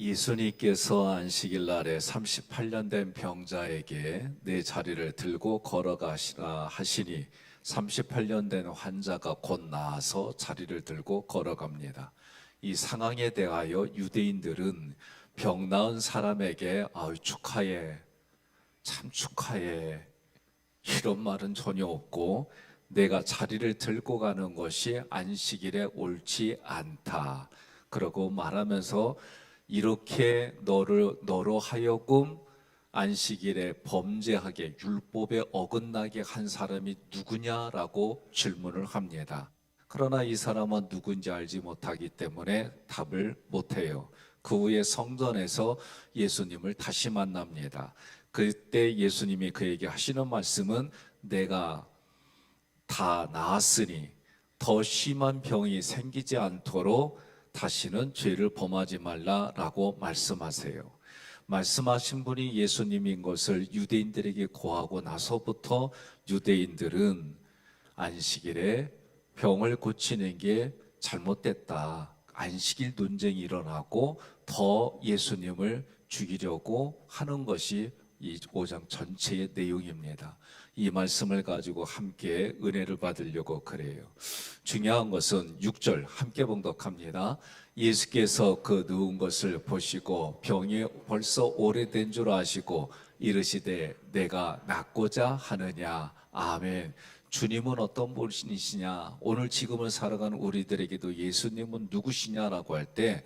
예수님께서 안식일 날에 38년 된 병자에게 내 자리를 들고 걸어가시라 하시니 38년 된 환자가 곧 나아서 자리를 들고 걸어갑니다. 이 상황에 대하여 유대인들은 병 나은 사람에게 축하해, 참 축하해, 이런 말은 전혀 없고, 내가 자리를 들고 가는 것이 안식일에 옳지 않다 그러고 말하면서, 이렇게 너로 하여금 안식일에 범죄하게, 율법에 어긋나게 한 사람이 누구냐라고 질문을 합니다. 그러나 이 사람은 누군지 알지 못하기 때문에 답을 못해요. 그 후에 성전에서 예수님을 다시 만납니다. 그때 예수님이 그에게 하시는 말씀은, 내가 다 나았으니 더 심한 병이 생기지 않도록 다시는 죄를 범하지 말라라고 말씀하세요. 말씀하신 분이 예수님인 것을 유대인들에게 고하고 나서부터 유대인들은 안식일에 병을 고치는 게 잘못됐다, 안식일 논쟁이 일어나고 더 예수님을 죽이려고 하는 것이 이 5장 전체의 내용입니다. 이 말씀을 가지고 함께 은혜를 받으려고 그래요. 중요한 것은 6절 함께 봉독합니다. 예수께서 그 누운 것을 보시고 병이 벌써 오래된 줄 아시고 이르시되 내가 낫고자 하느냐. 아멘. 주님은 어떤 분이시냐, 오늘 지금을 살아가는 우리들에게도 예수님은 누구시냐라고 할 때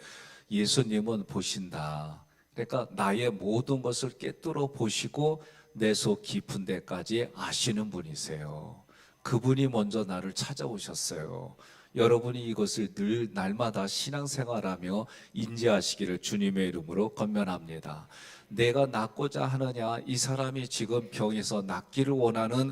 예수님은 보신다. 그러니까 나의 모든 것을 꿰뚫어 보시고 내 속 깊은 데까지 아시는 분이세요. 그분이 먼저 나를 찾아오셨어요. 여러분이 이것을 늘 날마다 신앙생활하며 인지하시기를 주님의 이름으로 권면합니다. 내가 낫고자 하느냐, 이 사람이 지금 병에서 낫기를 원하는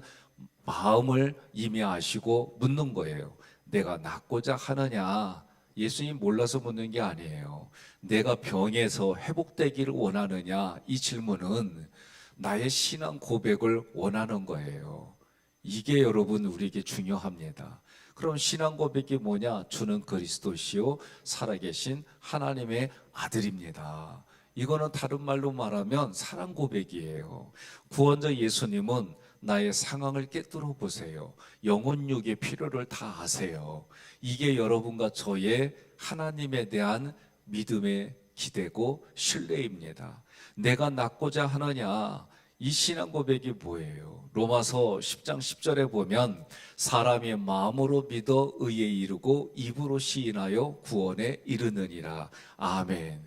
마음을 이미 아시고 묻는 거예요. 내가 낫고자 하느냐, 예수님 몰라서 묻는 게 아니에요. 내가 병에서 회복되기를 원하느냐, 이 질문은 나의 신앙 고백을 원하는 거예요. 이게 여러분 우리에게 중요합니다. 그럼 신앙 고백이 뭐냐? 주는 그리스도시요 살아계신 하나님의 아들입니다. 이거는 다른 말로 말하면 사랑 고백이에요. 구원자 예수님은 나의 상황을 꿰뚫어 보세요. 영혼육의 필요를 다 아세요. 이게 여러분과 저의 하나님에 대한 믿음의 기대고 신뢰입니다. 내가 낫고자 하느냐, 이 신앙 고백이 뭐예요? 로마서 10장 10절에 보면 사람이 마음으로 믿어 의에 이르고 입으로 시인하여 구원에 이르느니라. 아멘.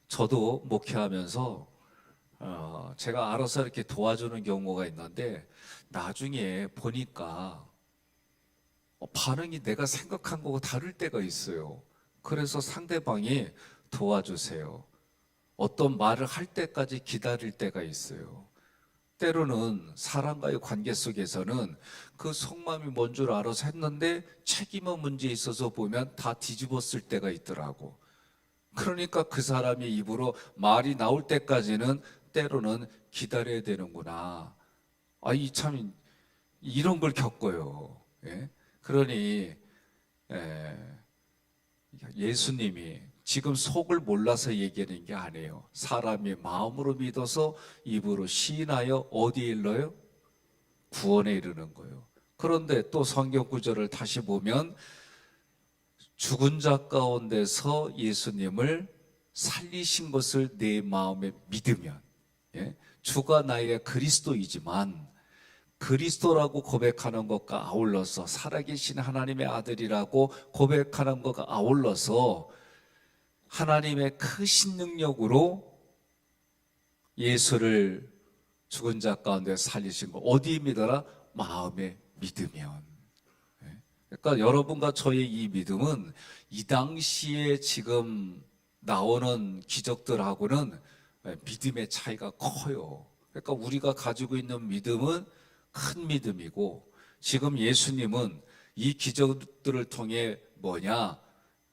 저도 목회하면서 제가 알아서 이렇게 도와주는 경우가 있는데 나중에 보니까 반응이 내가 생각한 거하고 다를 때가 있어요. 그래서 상대방이 도와주세요. 어떤 말을 할 때까지 기다릴 때가 있어요. 때로는 사람과의 관계 속에서는 그 속마음이 뭔 줄 알아서 했는데 책임의 문제에 있어서 보면 다 뒤집었을 때가 있더라고. 그러니까 그 사람의 입으로 말이 나올 때까지는 때로는 기다려야 되는구나. 참 이런 걸 겪어요. 예? 그러니 예수님이 지금 속을 몰라서 얘기하는 게 아니에요. 사람이 마음으로 믿어서 입으로 시인하여 어디에 이르러요? 구원에 이르는 거예요. 그런데 또 성경 구절을 다시 보면 죽은 자 가운데서 예수님을 살리신 것을 내 마음에 믿으면, 주가 나의 그리스도이지만 그리스도라고 고백하는 것과 아울러서 살아계신 하나님의 아들이라고 고백하는 것과 아울러서 하나님의 크신 능력으로 예수를 죽은 자 가운데 살리신 거 어디에 믿어라? 마음에 믿으면. 그러니까 여러분과 저의 이 믿음은 이 당시에 지금 나오는 기적들하고는 믿음의 차이가 커요. 그러니까 우리가 가지고 있는 믿음은 큰 믿음이고, 지금 예수님은 이 기적들을 통해 뭐냐?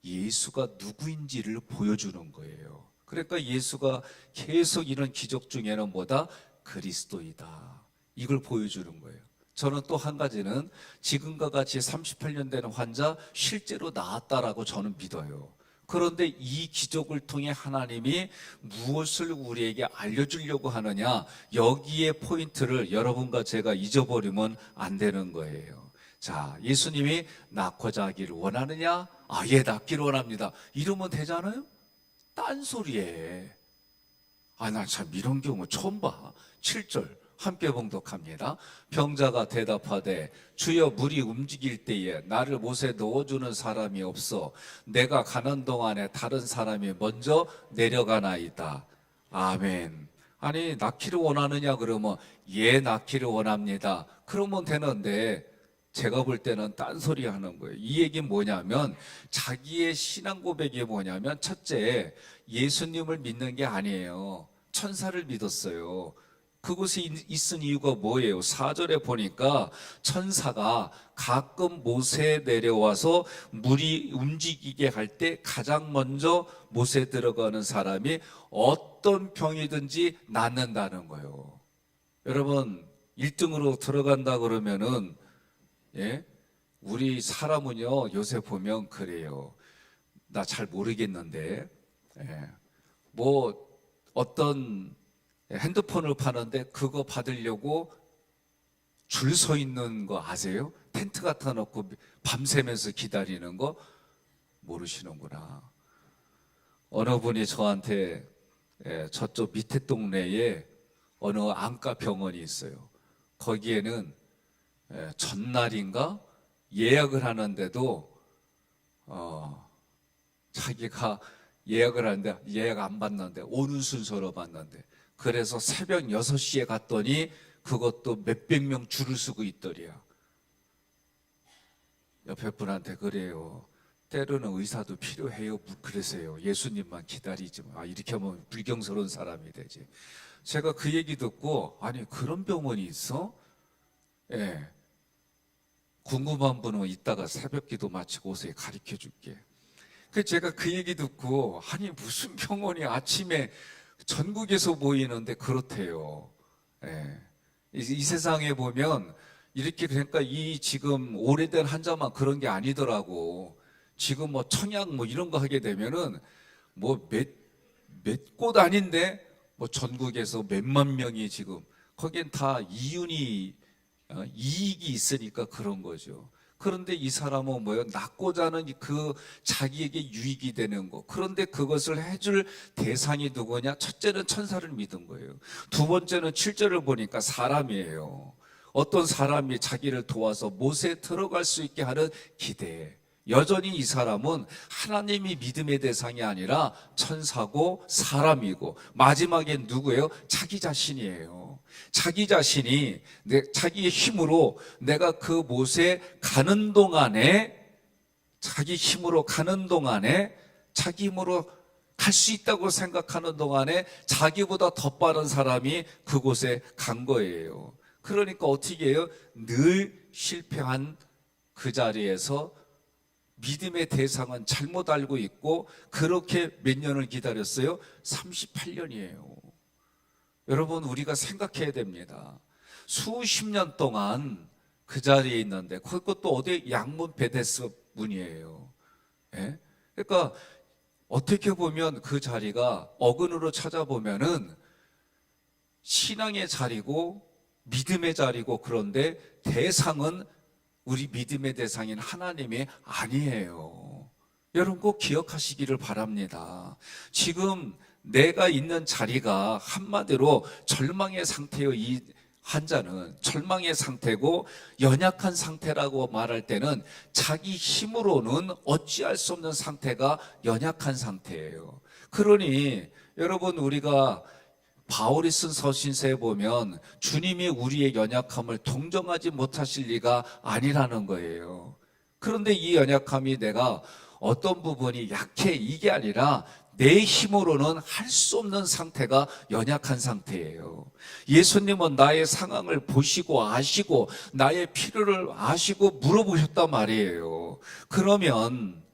예수가 누구인지를 보여주는 거예요. 그러니까 예수가 계속 이런 기적 중에는 뭐다? 그리스도이다. 이걸 보여주는 거예요. 저는 또 한 가지는 지금과 같이 38년 되는 환자 실제로 나았다라고 저는 믿어요. 그런데 이 기적을 통해 하나님이 무엇을 우리에게 알려주려고 하느냐, 여기에 포인트를 여러분과 제가 잊어버리면 안 되는 거예요. 자, 예수님이 낳고자 하기를 원하느냐? 예, 낳기를 원합니다. 이러면 되잖아요? 딴소리에. 난 참 이런 경우 처음 봐. 7절 함께 봉독합니다. 병자가 대답하되 주여, 물이 움직일 때에 나를 못에 넣어주는 사람이 없어 내가 가는 동안에 다른 사람이 먼저 내려가나이다. 아멘. 아니, 낳기를 원하느냐 그러면 예, 낳기를 원합니다. 그러면 되는데, 제가 볼 때는 딴소리 하는 거예요. 이 얘기는 뭐냐면, 자기의 신앙 고백이 뭐냐면, 첫째, 예수님을 믿는 게 아니에요. 천사를 믿었어요. 그곳에 있은 이유가 뭐예요? 4절에 보니까 천사가 가끔 못에 내려와서 물이 움직이게 할 때 가장 먼저 못에 들어가는 사람이 어떤 병이든지 낫는다는 거예요. 여러분, 1등으로 들어간다 그러면은, 예? 우리 사람은요, 요새 보면 그래요. 나 잘 모르겠는데, 뭐 어떤 핸드폰을 파는데 그거 받으려고 줄 서 있는 거 아세요? 텐트 갖다 놓고 밤새면서 기다리는 거 모르시는구나. 어느 분이 저한테 저쪽 밑에 동네에 어느 안과 병원이 있어요. 거기에는 전날인가 예약을 하는데도 자기가 예약을 하는데 예약 안 받는데 오는 순서로 받는데, 그래서 새벽 6시에 갔더니 그것도 몇백 명 줄을 서고 있더래요. 옆에 분한테 그래요. 때로는 의사도 필요해요. 그러세요. 예수님만 기다리지 마. 이렇게 하면 불경스러운 사람이 되지. 제가 그 얘기 듣고, 아니 그런 병원이 있어? 예. 궁금한 분은 이따가 새벽기도 마치고 오세요. 가르쳐 줄게. 제가 그 얘기 듣고, 아니 무슨 병원이 아침에 전국에서 모이는데 그렇대요. 예. 이 세상에 보면 이렇게, 그러니까 이 지금 오래된 환자만 그런 게 아니더라고. 지금 뭐 청약 뭐 이런 거 하게 되면은 뭐 몇 곳 아닌데 뭐 전국에서 몇만 명이 지금, 거기엔 다 이윤이 이익이 있으니까 그런 거죠. 그런데 이 사람은 뭐예요? 낳고자 하는 그 자기에게 유익이 되는 거. 그런데 그것을 해줄 대상이 누구냐? 첫째는 천사를 믿은 거예요. 두 번째는 7절을 보니까 사람이에요. 어떤 사람이 자기를 도와서 못에 들어갈 수 있게 하는 기대. 여전히 이 사람은 하나님이 믿음의 대상이 아니라 천사고 사람이고, 마지막엔 누구예요? 자기 자신이에요. 자기 자신이 자기의 힘으로 내가 그 못에 가는 동안에, 자기 힘으로 가는 동안에, 자기 힘으로 갈 수 있다고 생각하는 동안에 자기보다 더 빠른 사람이 그곳에 간 거예요. 그러니까 어떻게 해요? 늘 실패한 그 자리에서 믿음의 대상은 잘못 알고 있고, 그렇게 몇 년을 기다렸어요? 38년이에요. 여러분, 우리가 생각해야 됩니다. 수십 년 동안 그 자리에 있는데, 그것도 어디 양문 베데스 문이에요. 예? 그러니까 어떻게 보면 그 자리가 어근으로 찾아보면은 신앙의 자리고 믿음의 자리고, 그런데 대상은 우리 믿음의 대상인 하나님이 아니에요. 여러분 꼭 기억하시기를 바랍니다. 지금 내가 있는 자리가 한마디로 절망의 상태요. 이 환자는 절망의 상태고 연약한 상태라고 말할 때는 자기 힘으로는 어찌할 수 없는 상태가 연약한 상태예요. 그러니 여러분, 우리가 바울이 쓴 서신서에 보면 주님이 우리의 연약함을 동정하지 못하실 리가 아니라는 거예요. 그런데 이 연약함이 내가 어떤 부분이 약해, 이게 아니라 내 힘으로는 할 수 없는 상태가 연약한 상태예요. 예수님은 나의 상황을 보시고 아시고 나의 필요를 아시고 물어보셨단 말이에요. 그러면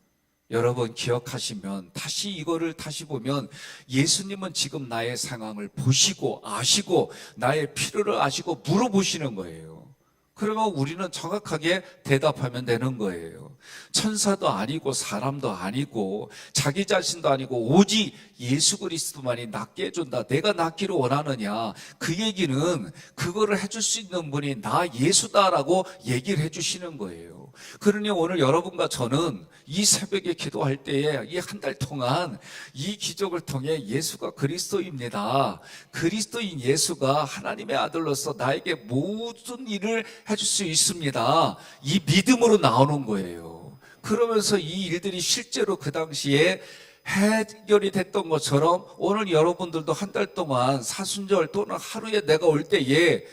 여러분 기억하시면, 다시 이거를 다시 보면, 예수님은 지금 나의 상황을 보시고 아시고 나의 필요를 아시고 물어보시는 거예요. 그러면 우리는 정확하게 대답하면 되는 거예요. 천사도 아니고 사람도 아니고 자기 자신도 아니고 오직 예수 그리스도만이 낫게 해준다. 내가 낫기를 원하느냐. 그 얘기는 그거를 해줄 수 있는 분이 나 예수다라고 얘기를 해주시는 거예요. 그러니 오늘 여러분과 저는 이 새벽에 기도할 때에 이 한 달 동안 이 기적을 통해 예수가 그리스도입니다. 그리스도인 예수가 하나님의 아들로서 나에게 모든 일을 해줄 수 있습니다. 이 믿음으로 나오는 거예요. 그러면서 이 일들이 실제로 그 당시에 해결이 됐던 것처럼 오늘 여러분들도 한 달 동안 사순절 또는 하루에 내가 올 때에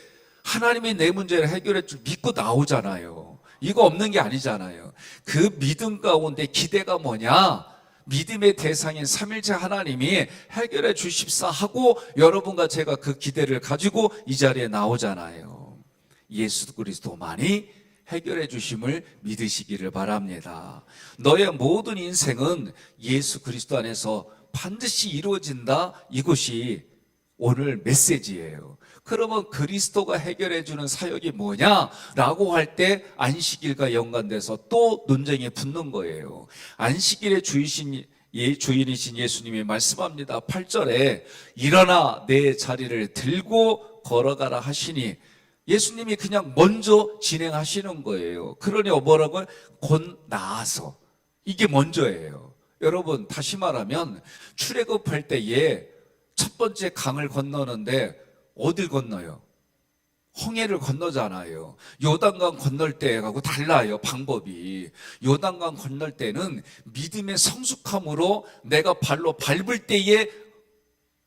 하나님이 내 문제를 해결해 줄 믿고 나오잖아요. 이거 없는 게 아니잖아요. 그 믿음 가운데 기대가 뭐냐? 믿음의 대상인 삼일체 하나님이 해결해 주십사 하고 여러분과 제가 그 기대를 가지고 이 자리에 나오잖아요. 예수 그리스도만이 해결해 주심을 믿으시기를 바랍니다. 너의 모든 인생은 예수 그리스도 안에서 반드시 이루어진다. 이것이 오늘 메시지예요. 그러면 그리스도가 해결해 주는 사역이 뭐냐라고 할 때 안식일과 연관돼서 또 논쟁이 붙는 거예요. 안식일의 주인이신 예수님이 말씀합니다. 8절에 일어나 내 자리를 들고 걸어가라 하시니 예수님이 그냥 먼저 진행하시는 거예요. 그러니 뭐라고요? 곧 나아서. 이게 먼저예요. 여러분 다시 말하면 출애굽할 때에 첫 번째 강을 건너는데 어딜 건너요? 홍해를 건너잖아요. 요단강 건널 때하고 달라요, 방법이. 요단강 건널 때는 믿음의 성숙함으로 내가 발로 밟을 때에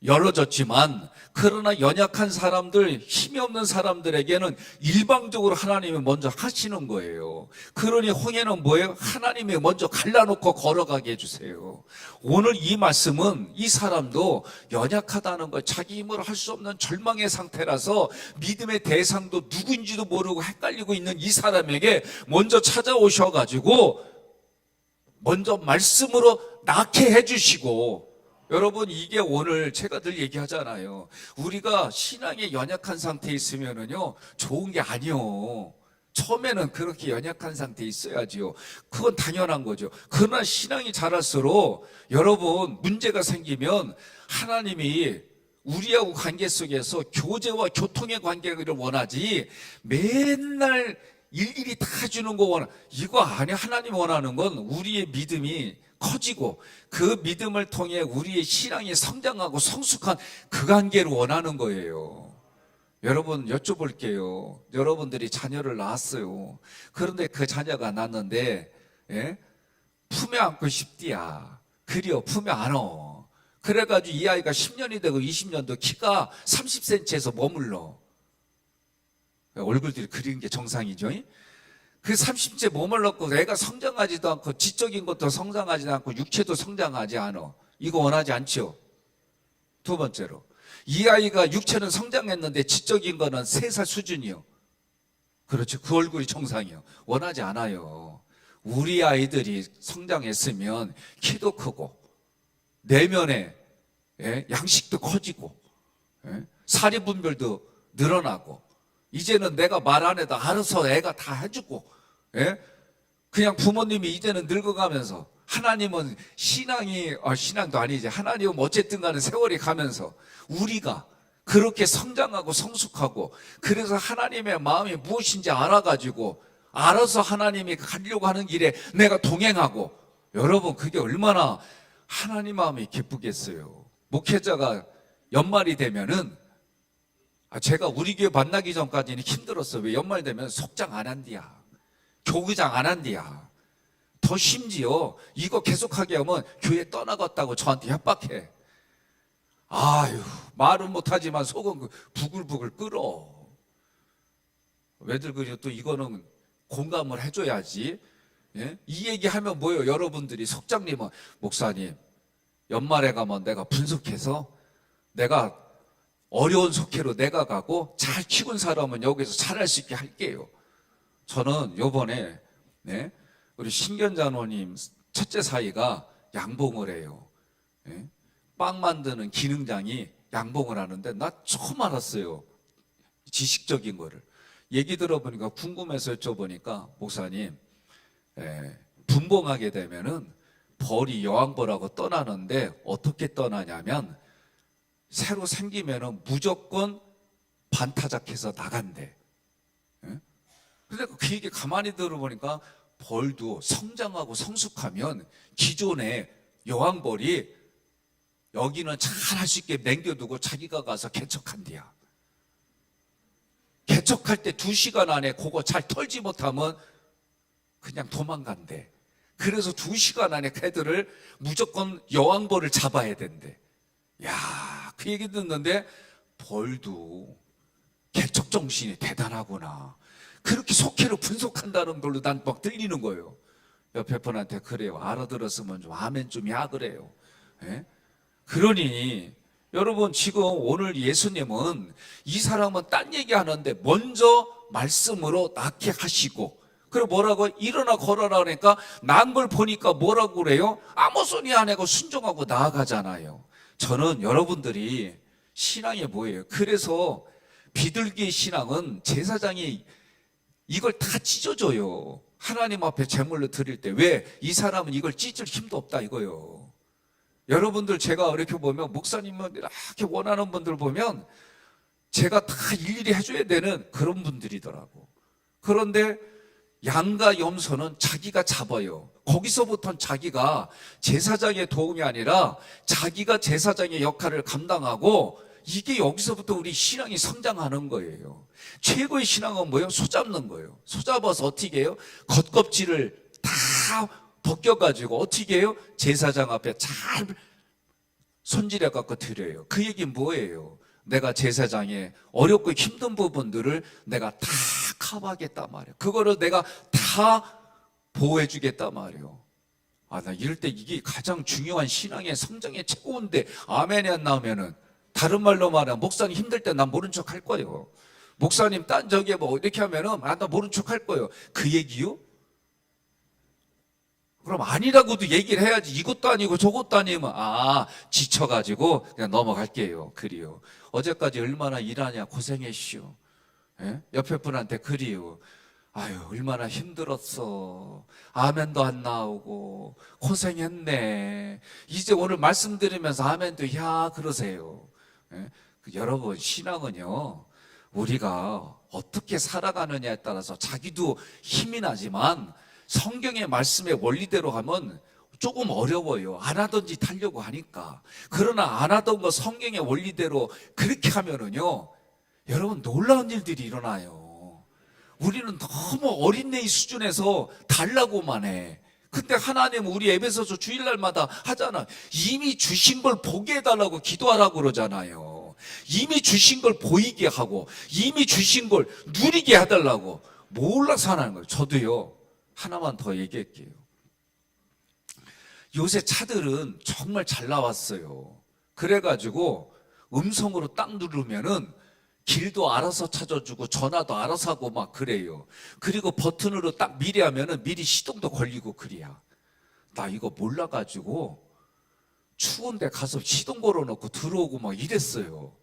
열어졌지만, 그러나 연약한 사람들, 힘이 없는 사람들에게는 일방적으로 하나님이 먼저 하시는 거예요. 그러니 홍해는 뭐예요? 하나님이 먼저 갈라놓고 걸어가게 해주세요. 오늘 이 말씀은 이 사람도 연약하다는 걸 자기 힘으로 할 수 없는 절망의 상태라서 믿음의 대상도 누구인지도 모르고 헷갈리고 있는 이 사람에게 먼저 찾아오셔가지고 먼저 말씀으로 낳게 해주시고, 여러분 이게 오늘 제가 늘 얘기하잖아요. 우리가 신앙에 연약한 상태에 있으면은요 좋은 게 아니요. 처음에는 그렇게 연약한 상태에 있어야지요. 그건 당연한 거죠. 그러나 신앙이 자랄수록 여러분 문제가 생기면 하나님이 우리하고 관계 속에서 교제와 교통의 관계를 원하지 맨날 일일이 다 주는 거 원하. 이거 아니야. 하나님 원하는 건 우리의 믿음이 커지고 그 믿음을 통해 우리의 신앙이 성장하고 성숙한 그 관계를 원하는 거예요. 여러분 여쭤볼게요. 여러분들이 자녀를 낳았어요. 그런데 그 자녀가 낳았는데 품에 안고 싶디야. 그리요 품에 안어. 그래가지고 이 아이가 10년이 되고 20년도 키가 30cm에서 머물러. 얼굴들이 그리는 게 정상이죠. 그 30째 몸을 넣고 애가 성장하지도 않고 지적인 것도 성장하지도 않고 육체도 성장하지 않아. 이거 원하지 않죠. 두 번째로 이 아이가 육체는 성장했는데 지적인 거는 3살 수준이요. 그렇죠. 그 얼굴이 정상이요. 원하지 않아요. 우리 아이들이 성장했으면 키도 크고 내면에 양식도 커지고 사리 분별도 늘어나고 이제는 내가 말 안 해도 알아서 애가 다 해주고 그냥 부모님이 이제는 늙어가면서 하나님은 신앙도 아니지. 하나님은 어쨌든 간에 세월이 가면서 우리가 그렇게 성장하고 성숙하고 그래서 하나님의 마음이 무엇인지 알아가지고 알아서 하나님이 가려고 하는 길에 내가 동행하고 여러분 그게 얼마나 하나님 마음이 기쁘겠어요. 목회자가 연말이 되면은 제가 우리 교회 만나기 전까지는 힘들었어요. 왜 연말 되면 속장 안 한디야. 교구장 안 한디야. 더 심지어 이거 계속하게 하면 교회 떠나갔다고 저한테 협박해. 아유 말은 못하지만 속은 부글부글 끓어. 왜들 그래요? 또 이거는 공감을 해줘야지. 이 얘기하면 뭐예요? 여러분들이 속장님은 목사님 연말에 가면 내가 분석해서 내가 어려운 속회로 내가 가고 잘 키운 사람은 여기서 잘할 수 있게 할게요. 저는 요번에 우리 신견자노님 첫째 사이가 양봉을 해요. 빵 만드는 기능장이 양봉을 하는데 나 처음 알았어요. 지식적인 거를. 얘기 들어보니까 궁금해서 여쭤보니까 목사님, 분봉하게 되면은 벌이 여왕벌하고 떠나는데 어떻게 떠나냐면 새로 생기면은 무조건 반타작해서 나간대. 근데 그 얘기 가만히 들어보니까 벌도 성장하고 성숙하면 기존의 여왕벌이 여기는 잘 할 수 있게 남겨두고 자기가 가서 개척한대야. 개척할 때 2시간 안에 그거 잘 털지 못하면 그냥 도망간대. 그래서 2시간 안에 걔들을 무조건 여왕벌을 잡아야 된대. 야, 그 얘기 듣는데 벌도 개척 정신이 대단하구나. 그렇게 속회로 분석한다는 걸로 난 막 들리는 거예요. 옆에 분한테 그래요. 알아들었으면 좀 아멘 좀야 그래요. 예? 그러니 여러분 지금 오늘 예수님은 이 사람은 딴 얘기하는데 먼저 말씀으로 낫게 하시고, 그리고 뭐라고? 일어나 걸어라 그러니까 난 걸 보니까 뭐라고 그래요? 아무 소리 안 하고 순종하고 나아가잖아요. 저는 여러분들이 신앙이 뭐예요? 그래서 비둘기의 신앙은 제사장이 이걸 다 찢어줘요. 하나님 앞에 제물로 드릴 때. 왜? 이 사람은 이걸 찢을 힘도 없다 이거요. 여러분들 제가 이렇게 보면 목사님은 이렇게 원하는 분들 보면 제가 다 일일이 해줘야 되는 그런 분들이더라고. 그런데 양과 염소는 자기가 잡아요. 거기서부터는 자기가 제사장의 도움이 아니라 자기가 제사장의 역할을 감당하고, 이게 여기서부터 우리 신앙이 성장하는 거예요. 최고의 신앙은 뭐예요? 소잡는 거예요. 소잡아서 어떻게 해요? 겉껍질을 다 벗겨가지고 어떻게 해요? 제사장 앞에 잘 손질해갖고 드려요. 그 얘기는 뭐예요? 내가 제사장의 어렵고 힘든 부분들을 내가 다 커버하겠단 말이에요. 그거를 내가 다 보호해주겠단 말이에요. 아, 나 이럴 때 이게 가장 중요한 신앙의 성장의 최고인데 아멘이 안 나오면은, 다른 말로 말하면 목사님 힘들 때 난 모른 척 할 거예요. 목사님 딴 저기에 뭐 이렇게 하면은 나 모른 척 할 거예요. 그 얘기요? 그럼 아니라고도 얘기를 해야지. 이것도 아니고 저것도 아니면 지쳐가지고 그냥 넘어갈게요. 그리요. 어제까지 얼마나 일하냐 고생했시오. 예? 옆에 분한테 그리요. 아유 얼마나 힘들었어. 아멘도 안 나오고 고생했네. 이제 오늘 말씀 들으면서 아멘도 야 그러세요. 예? 여러분 신앙은요, 우리가 어떻게 살아가느냐에 따라서 자기도 힘이 나지만 성경의 말씀의 원리대로 하면 조금 어려워요. 안 하던 짓 하려고 하니까. 그러나 안 하던 거 성경의 원리대로 그렇게 하면은요, 여러분 놀라운 일들이 일어나요. 우리는 너무 어린애의 수준에서 달라고만 해. 근데 하나님은 우리 에베소서 주일날마다 하잖아. 이미 주신 걸 보게 해달라고 기도하라고 그러잖아요. 이미 주신 걸 보이게 하고 이미 주신 걸 누리게 해달라고. 몰라서 하는 거예요. 저도요. 하나만 더 얘기할게요. 요새 차들은 정말 잘 나왔어요. 그래가지고 음성으로 딱 누르면은 길도 알아서 찾아주고 전화도 알아서 하고 막 그래요. 그리고 버튼으로 딱 미리 하면은 미리 시동도 걸리고 그래야. 나 이거 몰라가지고 추운데 가서 시동 걸어놓고 들어오고 막 이랬어요.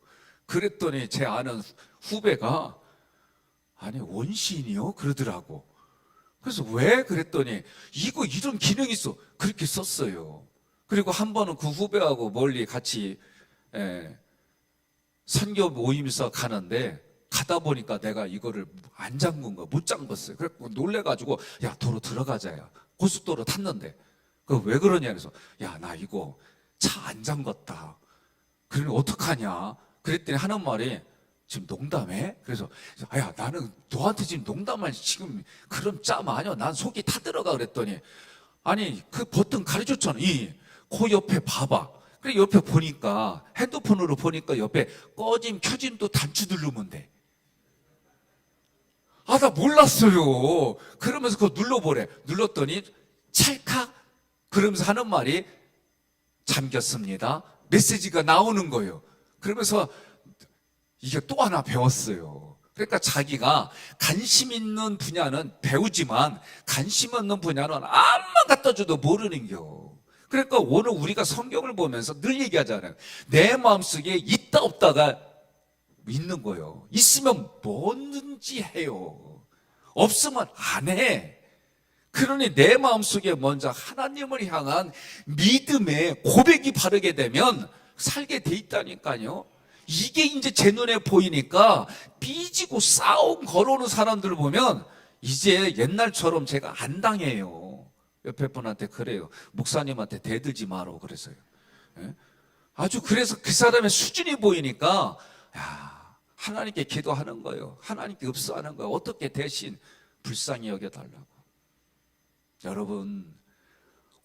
그랬더니 제 아는 후배가 아니 원시인이요? 그러더라고. 그래서 왜? 그랬더니 이거 이런 기능이 있어. 그렇게 썼어요. 그리고 한 번은 그 후배하고 멀리 같이 선교 모임에서 가는데 가다 보니까 내가 이거를 안 잠근 거, 못 잠궜어요. 그래서 놀래가지고 야 도로 들어가자야. 고속도로 탔는데 그 왜 그러냐 그래서 야 나 이거 차 안 잠궜다. 그러니 어떡하냐? 그랬더니 하는 말이 지금 농담해? 그래서 야 나는 너한테 지금 농담할 지금 그런 짬 아니야. 난 속이 타들어가. 그랬더니 아니 그 버튼 가르쳤잖아. 그 옆에 봐봐. 그래 옆에 보니까 핸드폰으로 보니까 옆에 꺼짐 켜짐도 단추 누르면 돼. 나 몰랐어요. 그러면서 그거 눌러보래. 눌렀더니 찰칵 그러면서 하는 말이 잠겼습니다. 메시지가 나오는 거예요. 그러면서 이게 또 하나 배웠어요. 그러니까 자기가 관심 있는 분야는 배우지만 관심 없는 분야는 암만 갖다 줘도 모르는 겨. 그러니까 오늘 우리가 성경을 보면서 늘 얘기하잖아요. 내 마음속에 있다 없다가 있는 거예요. 있으면 뭐든지 해요. 없으면 안 해. 그러니 내 마음속에 먼저 하나님을 향한 믿음의 고백이 바르게 되면 살게 돼 있다니까요. 이게 이제 제 눈에 보이니까 삐지고 싸움 걸어오는 사람들을 보면 이제 옛날처럼 제가 안 당해요. 옆에 분한테 그래요. 목사님한테 대들지 마라 그래서요. 예? 아주 그래서 그 사람의 수준이 보이니까 야, 하나님께 기도하는 거예요. 하나님께 읍소하는 거예요. 어떻게 대신 불쌍히 여겨달라고. 여러분,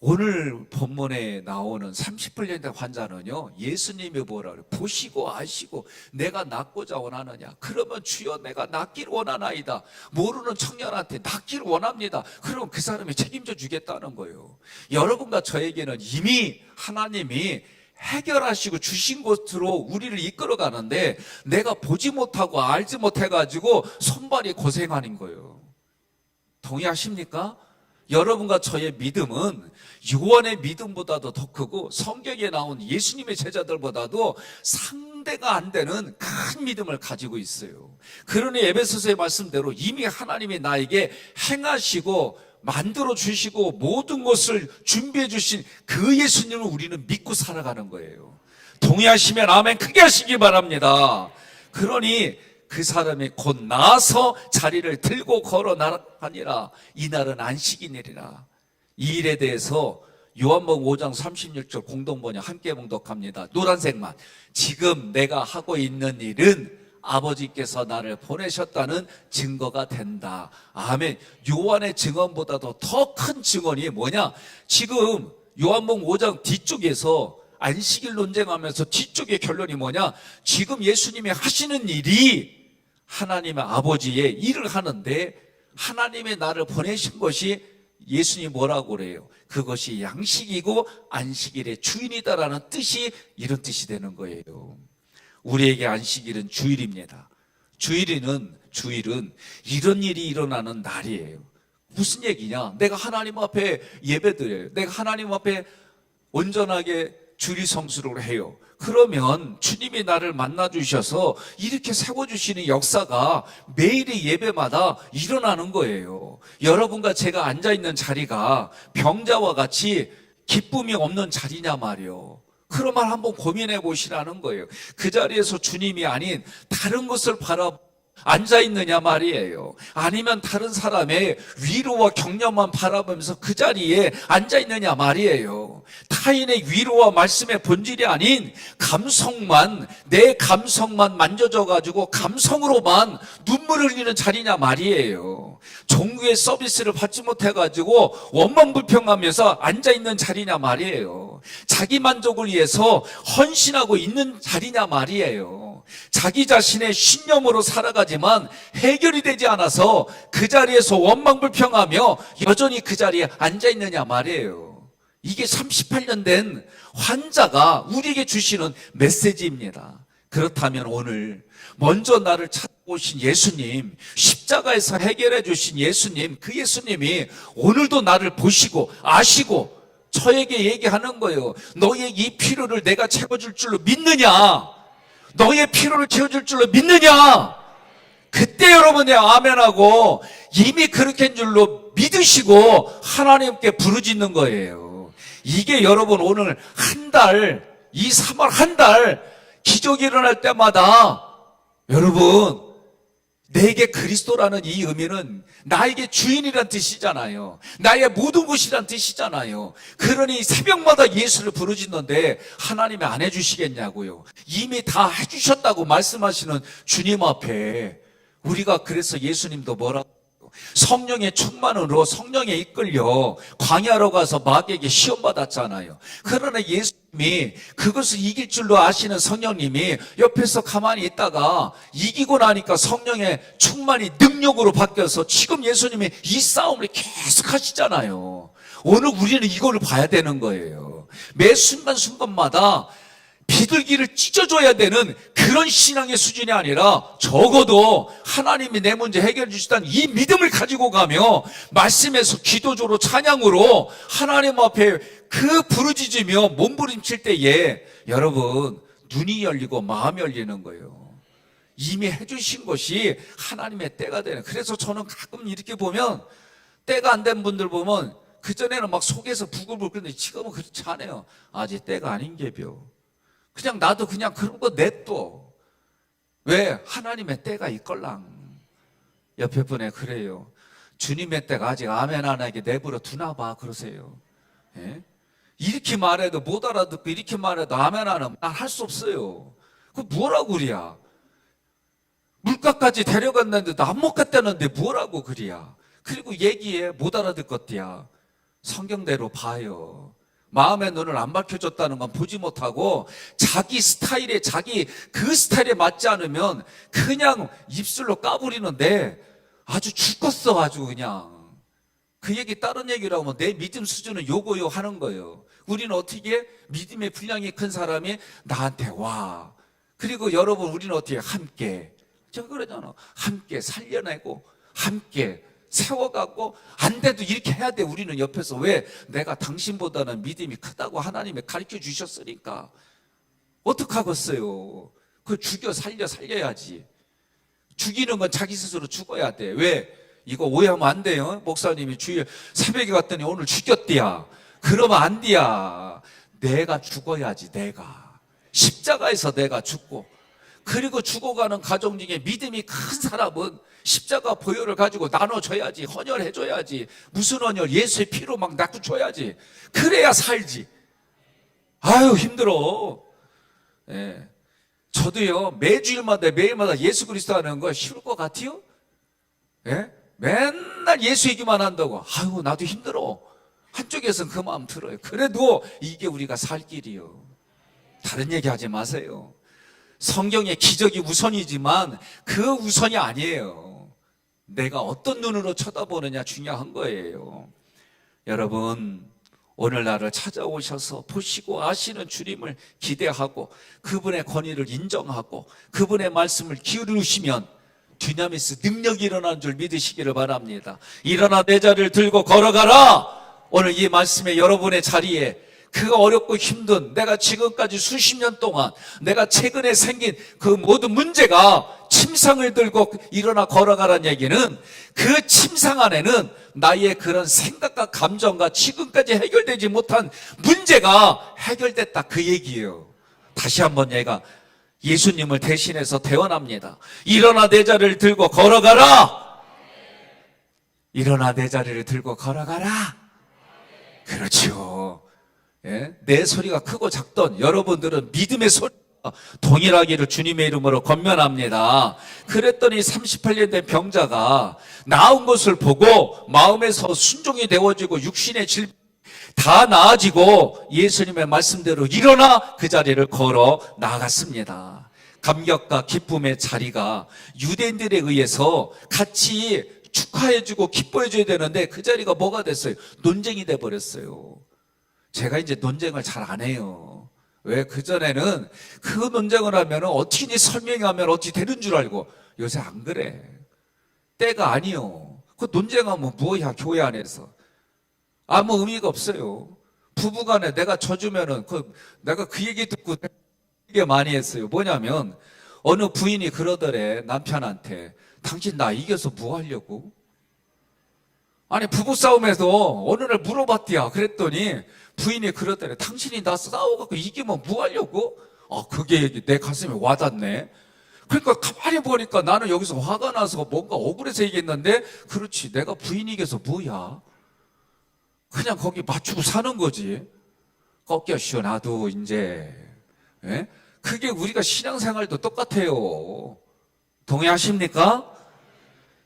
오늘 본문에 나오는 38년 된 환자는요, 예수님이 뭐라 그래요? 보시고 아시고 내가 낫고자 원하느냐? 그러면 주여 내가 낫기를 원하나이다. 모르는 청년한테 낫기를 원합니다. 그러면 그 사람이 책임져 주겠다는 거예요. 여러분과 저에게는 이미 하나님이 해결하시고 주신 곳으로 우리를 이끌어 가는데 내가 보지 못하고 알지 못해가지고 손발이 고생하는 거예요. 동의하십니까? 여러분과 저의 믿음은 요한의 믿음보다도 더 크고 성경에 나온 예수님의 제자들보다도 상대가 안 되는 큰 믿음을 가지고 있어요. 그러니 에베소서의 말씀대로 이미 하나님이 나에게 행하시고 만들어 주시고 모든 것을 준비해 주신 그 예수님을 우리는 믿고 살아가는 거예요. 동의하시면 아멘 크게 하시기 바랍니다. 그러니 그 사람이 곧 나서 자리를 들고 걸어 나가니라. 이날은 안식이니라. 이 일에 대해서 요한복음 5장 36절 공동번역 함께 봉독합니다. 노란색만. 지금 내가 하고 있는 일은 아버지께서 나를 보내셨다는 증거가 된다. 아멘. 요한의 증언보다도 더 큰 증언이 뭐냐? 지금 요한복음 5장 뒤쪽에서 안식일 논쟁하면서 뒤쪽의 결론이 뭐냐? 지금 예수님이 하시는 일이 하나님의 아버지의 일을 하는데 하나님의 나를 보내신 것이 예수님이 뭐라고 그래요? 그것이 양식이고 안식일의 주인이다라는 뜻이 이런 뜻이 되는 거예요. 우리에게 안식일은 주일입니다. 주일은 이런 일이 일어나는 날이에요. 무슨 얘기냐? 내가 하나님 앞에 예배드려요. 내가 하나님 앞에 온전하게 주일 성수를 해요. 그러면 주님이 나를 만나 주셔서 이렇게 세워주시는 역사가 매일의 예배마다 일어나는 거예요. 여러분과 제가 앉아있는 자리가 병자와 같이 기쁨이 없는 자리냐 말이요. 그러면 한번 고민해 보시라는 거예요. 그 자리에서 주님이 아닌 다른 것을 앉아있느냐 말이에요. 아니면 다른 사람의 위로와 격려만 바라보면서 그 자리에 앉아있느냐 말이에요. 타인의 위로와 말씀의 본질이 아닌 감성만, 내 감성만 만져져가지고 감성으로만 눈물을 흘리는 자리냐 말이에요. 종교의 서비스를 받지 못해가지고 원망불평하면서 앉아있는 자리냐 말이에요. 자기 만족을 위해서 헌신하고 있는 자리냐 말이에요. 자기 자신의 신념으로 살아가지만 해결이 되지 않아서 그 자리에서 원망불평하며 여전히 그 자리에 앉아있느냐 말이에요. 이게 38년 된 환자가 우리에게 주시는 메시지입니다. 그렇다면 오늘 먼저 나를 찾아오신 예수님, 십자가에서 해결해 주신 예수님, 그 예수님이 오늘도 나를 보시고 아시고 저에게 얘기하는 거예요. 너의 이 필요를 내가 채워줄 줄로 믿느냐? 너의 필요를 채워줄 줄로 믿느냐? 그때 여러분이 아멘하고 이미 그렇게 한 줄로 믿으시고 하나님께 부르짖는 거예요. 이게 여러분 오늘 한 달, 이 3월 한 달 기적이 일어날 때마다 여러분 내게 그리스도라는 이 의미는 나에게 주인이란 뜻이잖아요. 나의 모든 것이란 뜻이잖아요. 그러니 새벽마다 예수를 부르짖는데 하나님이 안 해주시겠냐고요. 이미 다 해주셨다고 말씀하시는 주님 앞에 우리가 그래서 예수님도 뭐라고 성령의 충만으로 성령에 이끌려 광야로 가서 마귀에게 시험받았잖아요. 그러나 예수님이 그것을 이길 줄로 아시는 성령님이 옆에서 가만히 있다가 이기고 나니까 성령의 충만이 능력으로 바뀌어서 지금 예수님이 이 싸움을 계속 하시잖아요. 오늘 우리는 이걸 봐야 되는 거예요. 매 순간순간마다 비둘기를 찢어줘야 되는 그런 신앙의 수준이 아니라 적어도 하나님이 내 문제 해결해 주시다는 이 믿음을 가지고 가며 말씀에서 기도조로 찬양으로 하나님 앞에 그 부르짖으며 몸부림칠 때에 여러분 눈이 열리고 마음이 열리는 거예요. 이미 해주신 것이 하나님의 때가 되는. 그래서 저는 가끔 이렇게 보면 때가 안 된 분들 보면 그전에는 막 속에서 부글부글 끓는데 지금은 그렇지 않아요. 아직 때가 아닌 게벼. 그냥 나도 그냥 그런 거 냅둬. 왜? 하나님의 때가 있걸랑. 옆에 분에 그래요. 주님의 때가 아직 아멘 안 하게 내버려 두나 봐 그러세요. 예? 이렇게 말해도 못 알아듣고 이렇게 말해도 아멘 안 하면 난 할 수 없어요. 그 뭐라고 그래야. 물가까지 데려갔는데도 안 먹겠다는데 뭐라고 그래야. 그리고 얘기해 못 알아듣겠대야. 성경대로 봐요. 마음의 눈을 안 밝혀줬다는 건 보지 못하고 자기 스타일에 자기 그 스타일에 맞지 않으면 그냥 입술로 까부리는데 아주 죽겠어 아주 그냥. 그 얘기 다른 얘기라고 하면 내 믿음 수준은 요거요 하는 거예요. 우리는 어떻게 믿음의 분량이 큰 사람이 나한테 와. 그리고 여러분 우리는 어떻게 함께 제가 그러잖아. 함께 살려내고 함께 세워가고 안 돼도 이렇게 해야 돼. 우리는 옆에서. 왜? 내가 당신보다는 믿음이 크다고 하나님이 가르쳐 주셨으니까. 어떡하겠어요. 그걸 죽여 살려야지. 죽이는 건 자기 스스로 죽어야 돼. 왜? 이거 오해하면 안 돼요. 목사님이 주일 새벽에 갔더니 오늘 죽였디야. 그러면 안 돼야. 내가 죽어야지. 내가 십자가에서 내가 죽고, 그리고 죽어가는 가정 중에 믿음이 큰 사람은 십자가 보혈을 가지고 나눠줘야지. 헌혈해줘야지. 무슨 헌혈? 예수의 피로 막 낚아줘야지. 그래야 살지. 아유 힘들어. 예. 저도요 매주일마다 매일마다 예수 그리스도 하는 거 쉬울 것 같아요? 예? 맨날 예수 얘기만 한다고. 아유 나도 힘들어. 한쪽에서는 그 마음 들어요. 그래도 이게 우리가 살 길이요. 다른 얘기 하지 마세요. 성경의 기적이 우선이지만 그 우선이 아니에요. 내가 어떤 눈으로 쳐다보느냐 중요한 거예요. 여러분 오늘 나를 찾아오셔서 보시고 아시는 주님을 기대하고 그분의 권위를 인정하고 그분의 말씀을 기울이시면 dynamis 능력이 일어나는 줄 믿으시기를 바랍니다. 일어나 내 자리를 들고 걸어가라. 오늘 이 말씀에 여러분의 자리에 그 어렵고 힘든 내가 지금까지 수십 년 동안 내가 최근에 생긴 그 모든 문제가 침상을 들고 일어나 걸어가라는 얘기는 그 침상 안에는 나의 그런 생각과 감정과 지금까지 해결되지 못한 문제가 해결됐다 그 얘기예요. 다시 한번 얘가 예수님을 대신해서 대언합니다. 일어나 내 자리를 들고 걸어가라. 일어나 내 자리를 들고 걸어가라. 그렇죠. 예? 내 소리가 크고 작던 여러분들은 믿음의 소리가 동일하기를 주님의 이름으로 권면합니다. 그랬더니 38년 된 병자가 나은 것을 보고 마음에서 순종이 되어지고 육신의 질병 다 나아지고 예수님의 말씀대로 일어나 그 자리를 걸어 나갔습니다. 감격과 기쁨의 자리가 유대인들에 의해서 같이 축하해주고 기뻐해줘야 되는데 그 자리가 뭐가 됐어요? 논쟁이 돼버렸어요. 제가 이제 논쟁을 잘 안 해요. 왜? 그전에는 그 논쟁을 하면 어떻게 설명하면 어찌 되는 줄 알고. 요새 안 그래. 때가 아니요. 그 논쟁하면 뭐야 교회 안에서. 아무 의미가 없어요. 부부간에 내가 져주면은 내가 그 얘기 듣고 되게 많이 했어요. 뭐냐면 어느 부인이 그러더래 남편한테. 당신 나 이겨서 뭐 하려고? 아니 부부싸움에서 어느 날 물어봤대야. 그랬더니 부인이 그러더래. 당신이 나 싸워갖고 이기면 뭐 하려고? 그게 내 가슴에 와닿네. 그러니까 가만히 보니까 나는 여기서 화가 나서 뭔가 억울해서 얘기했는데 그렇지 내가 부인 이겨서 뭐야? 그냥 거기 맞추고 사는 거지. 꺾여쉬어 나도 이제. 예? 그게 우리가 신앙생활도 똑같아요. 동의하십니까?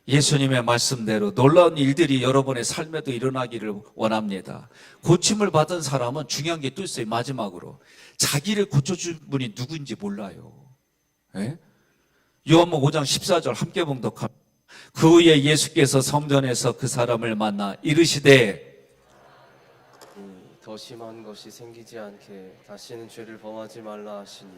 예수님의 말씀대로 놀라운 일들이 여러분의 삶에도 일어나기를 원합니다. 고침을 받은 사람은 중요한 게 또 있어요. 마지막으로 자기를 고쳐준 분이 누구인지 몰라요. 예? 요한복음 5장 14절 함께 봉독합니다. 그 후에 예수께서 성전에서 그 사람을 만나 이르시되 더 심한 것이 생기지 않게 다시는 죄를 범하지 말라 하시니.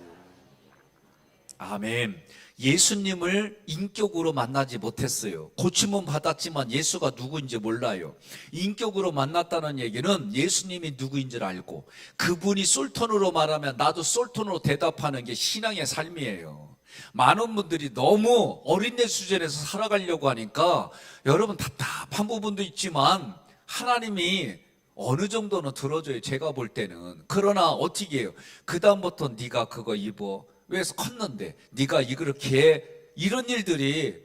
아멘. 예수님을 인격으로 만나지 못했어요. 고침은 받았지만 예수가 누구인지 몰라요. 인격으로 만났다는 얘기는 예수님이 누구인지를 알고 그분이 솔톤으로 말하면 나도 솔톤으로 대답하는 게 신앙의 삶이에요. 많은 분들이 너무 어린애 수준에서 살아가려고 하니까 여러분 답답한 부분도 있지만 하나님이 어느 정도는 들어줘요. 제가 볼 때는. 그러나 어떻게 해요? 그 다음부터 네가 그거 입어. 왜 컸는데 네가 이렇게 해. 이런 일들이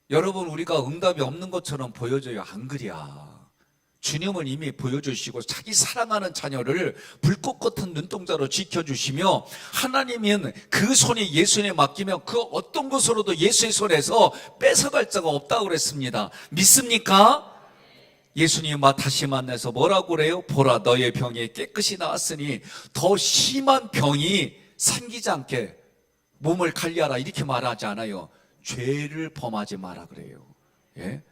여러분 우리가 응답이 없는 것처럼 보여져요. 안 그랴. 주님은 이미 보여주시고 자기 사랑하는 자녀를 불꽃 같은 눈동자로 지켜주시며 하나님은 그 손이 예수님에 맡기면 그 어떤 것으로도 예수의 손에서 뺏어갈 자가 없다고 그랬습니다. 믿습니까? 예수님 다시 만나서 뭐라고 그래요? 보라 너의 병이 깨끗이 나았으니 더 심한 병이 생기지 않게 몸을 관리하라 이렇게 말하지 않아요. 죄를 범하지 마라 그래요. 예?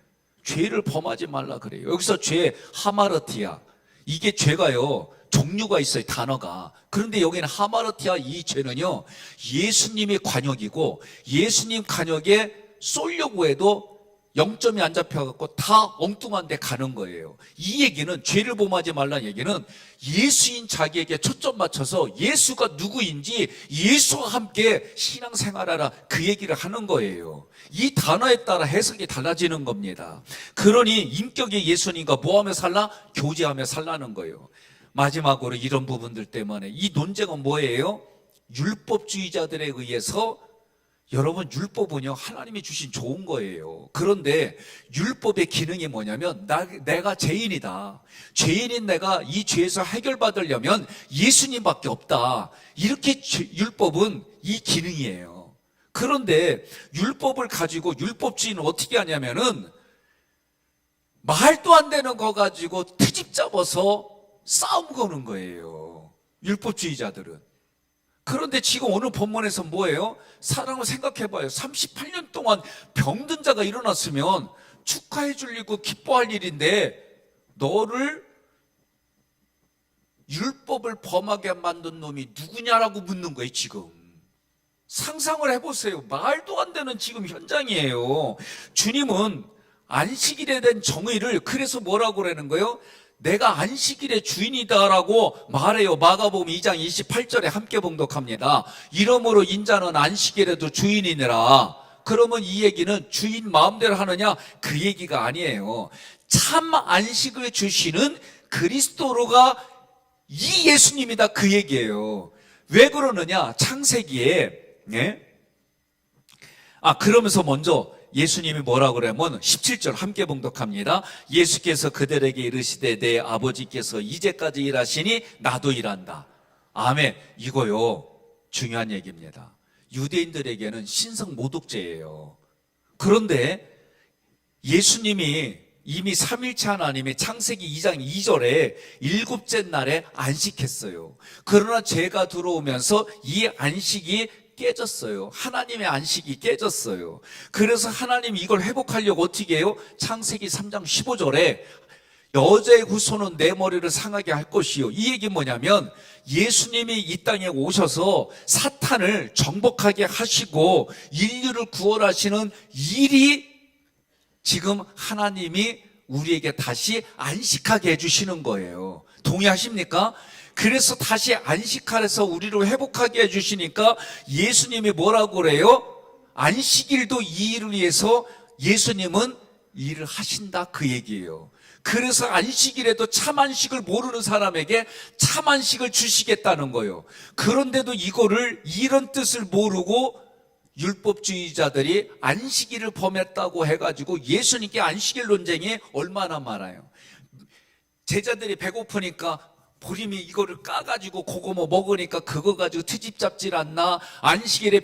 죄를 범하지 말라 그래요. 여기서 죄 하마르티아 이게 죄가요 종류가 있어요 단어가. 그런데 여기는 하마르티아 이 죄는요 예수님의 관역이고 예수님 관역에 쏠려고 해도 0점이 안 잡혀갖고 다 엉뚱한 데 가는 거예요. 이 얘기는 죄를 범하지 말라는 얘기는 예수인 자기에게 초점 맞춰서 예수가 누구인지 예수와 함께 신앙생활하라 그 얘기를 하는 거예요. 이 단어에 따라 해석이 달라지는 겁니다. 그러니 인격의 예수님과 뭐하며 살라? 교제하며 살라는 거예요. 마지막으로 이런 부분들 때문에 이 논쟁은 뭐예요? 율법주의자들에 의해서 여러분 율법은요 하나님이 주신 좋은 거예요. 그런데 율법의 기능이 뭐냐면 내가 죄인이다. 죄인인 내가 이 죄에서 해결받으려면 예수님밖에 없다. 이렇게 율법은 이 기능이에요. 그런데 율법을 가지고 율법주의는 어떻게 하냐면은 말도 안 되는 거 가지고 트집 잡아서 싸움 거는 거예요. 율법주의자들은. 그런데 지금 오늘 본문에서 뭐예요? 사랑을 생각해봐요. 38년 동안 병든 자가 일어났으면 축하해 줄 일이고 기뻐할 일인데 너를 율법을 범하게 만든 놈이 누구냐라고 묻는 거예요 지금. 상상을 해보세요. 말도 안 되는 지금 현장이에요. 주님은 안식일에 대한 정의를 그래서 뭐라고 그러는 거예요? 내가 안식일의 주인이다라고 말해요. 마가복음 2장 28절에 함께 봉독합니다. 이러므로 인자는 안식일에도 주인이니라. 그러면 이 얘기는 주인 마음대로 하느냐? 그 얘기가 아니에요. 참 안식을 주시는 그리스도로가 이 예수님이다 그 얘기예요. 왜 그러느냐? 창세기에 그러면서 먼저 예수님이 뭐라고 그러면 17절 함께 봉독합니다. 예수께서 그들에게 이르시되 내 아버지께서 이제까지 일하시니 나도 일한다. 아멘. 이거요 중요한 얘기입니다. 유대인들에게는 신성 모독죄예요. 그런데 예수님이 이미 삼일체 하나님이 창세기 2장 2절에 일곱째 날에 안식했어요. 그러나 죄가 들어오면서 이 안식이 깨졌어요. 하나님의 안식이 깨졌어요. 그래서 하나님이 이걸 회복하려고 어떻게 해요? 창세기 3장 15절에 여자의 후손은 내 머리를 상하게 할 것이요. 이 얘기 뭐냐면 예수님이 이 땅에 오셔서 사탄을 정복하게 하시고 인류를 구원하시는 일이 지금 하나님이 우리에게 다시 안식하게 해주시는 거예요. 동의하십니까? 그래서 다시 안식하래서 우리를 회복하게 해주시니까 예수님이 뭐라고 그래요? 안식일도 이 일을 위해서 예수님은 일을 하신다 그 얘기예요. 그래서 안식일에도 참 안식을 모르는 사람에게 참 안식을 주시겠다는 거예요. 그런데도 이거를 이런 뜻을 모르고 율법주의자들이 안식일을 범했다고 해가지고 예수님께 안식일 논쟁이 얼마나 많아요. 제자들이 배고프니까 보림이 이거를 까가지고 그거 먹으니까 그거 가지고 트집 잡질 않나? 안식일에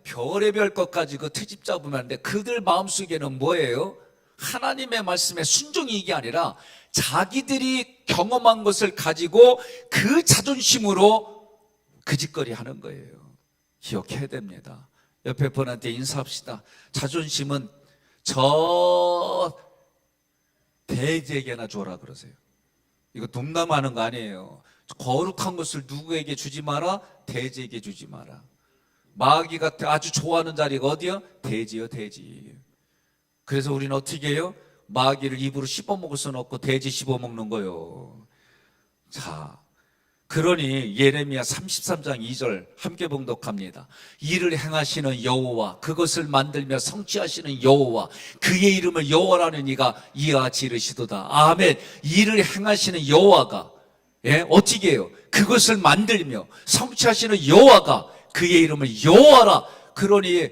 별의별 것 가지고 트집 잡으면 안 돼. 그들 마음속에는 뭐예요? 하나님의 말씀에 순종이 이게 아니라 자기들이 경험한 것을 가지고 그 자존심으로 그 짓거리 하는 거예요. 기억해야 됩니다. 옆에 분한테 인사합시다. 자존심은 저 돼지에게나 줘라 그러세요. 이거 농담하는 거 아니에요. 거룩한 것을 누구에게 주지 마라? 돼지에게 주지 마라. 마귀가 아주 좋아하는 자리가 어디요? 돼지요, 돼지. 그래서 우리는 어떻게 해요? 마귀를 입으로 씹어먹을 수는 없고 돼지 씹어먹는 거요. 자, 그러니 예레미야 33장 2절 함께 봉독합니다. 이를 행하시는 여호와, 그것을 만들며 성취하시는 여호와, 그의 이름을 여호와라는 이가 이와 같이 이르시도다. 아멘. 이를 행하시는 여호와가, 어떻게 해요? 그것을 만들며 성취하시는 여호와가 그의 이름을 여호와라. 그러니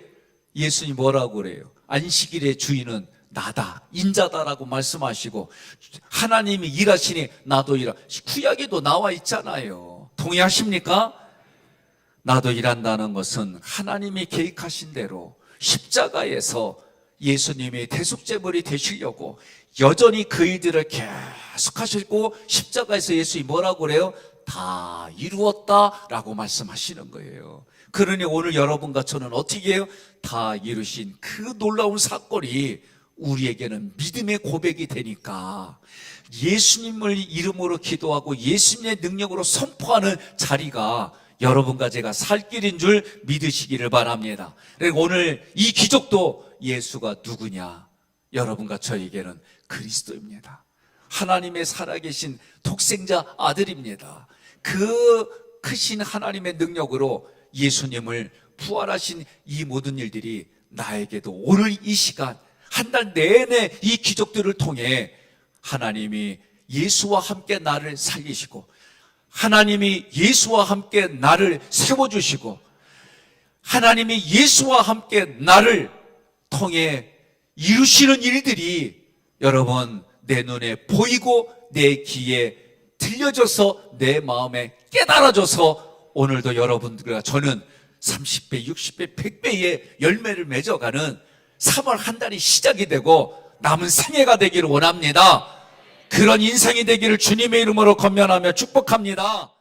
예수님 뭐라고 그래요? 안식일의 주인은 나다, 인자다라고 말씀하시고, 하나님이 일하시니 나도 일하. 구약에도 나와 있잖아요. 동의하십니까? 나도 일한다는 것은 하나님이 계획하신 대로 십자가에서 예수님이 대속제물이 되시려고 여전히 그 일들을 계속 하시고, 십자가에서 예수님이 뭐라고 그래요? 다 이루었다라고 말씀하시는 거예요. 그러니 오늘 여러분과 저는 어떻게 해요? 다 이루신 그 놀라운 사건이 우리에게는 믿음의 고백이 되니까 예수님을 이름으로 기도하고 예수님의 능력으로 선포하는 자리가 여러분과 제가 살 길인 줄 믿으시기를 바랍니다. 그리고 오늘 이 기적도 예수가 누구냐? 여러분과 저에게는 그리스도입니다. 하나님의 살아계신 독생자 아들입니다. 그 크신 하나님의 능력으로 예수님을 부활하신 이 모든 일들이 나에게도 오늘 이 시간 한 달 내내 이 기적들을 통해 하나님이 예수와 함께 나를 살리시고, 하나님이 예수와 함께 나를 세워주시고, 하나님이 예수와 함께 나를 통해 이루시는 일들이 여러분 내 눈에 보이고 내 귀에 들려져서 내 마음에 깨달아져서 오늘도 여러분들과 저는 30배, 60배, 100배의 열매를 맺어가는 3월 한 달이 시작이 되고 남은 생애가 되기를 원합니다. 그런 인생이 되기를 주님의 이름으로 건면하며 축복합니다.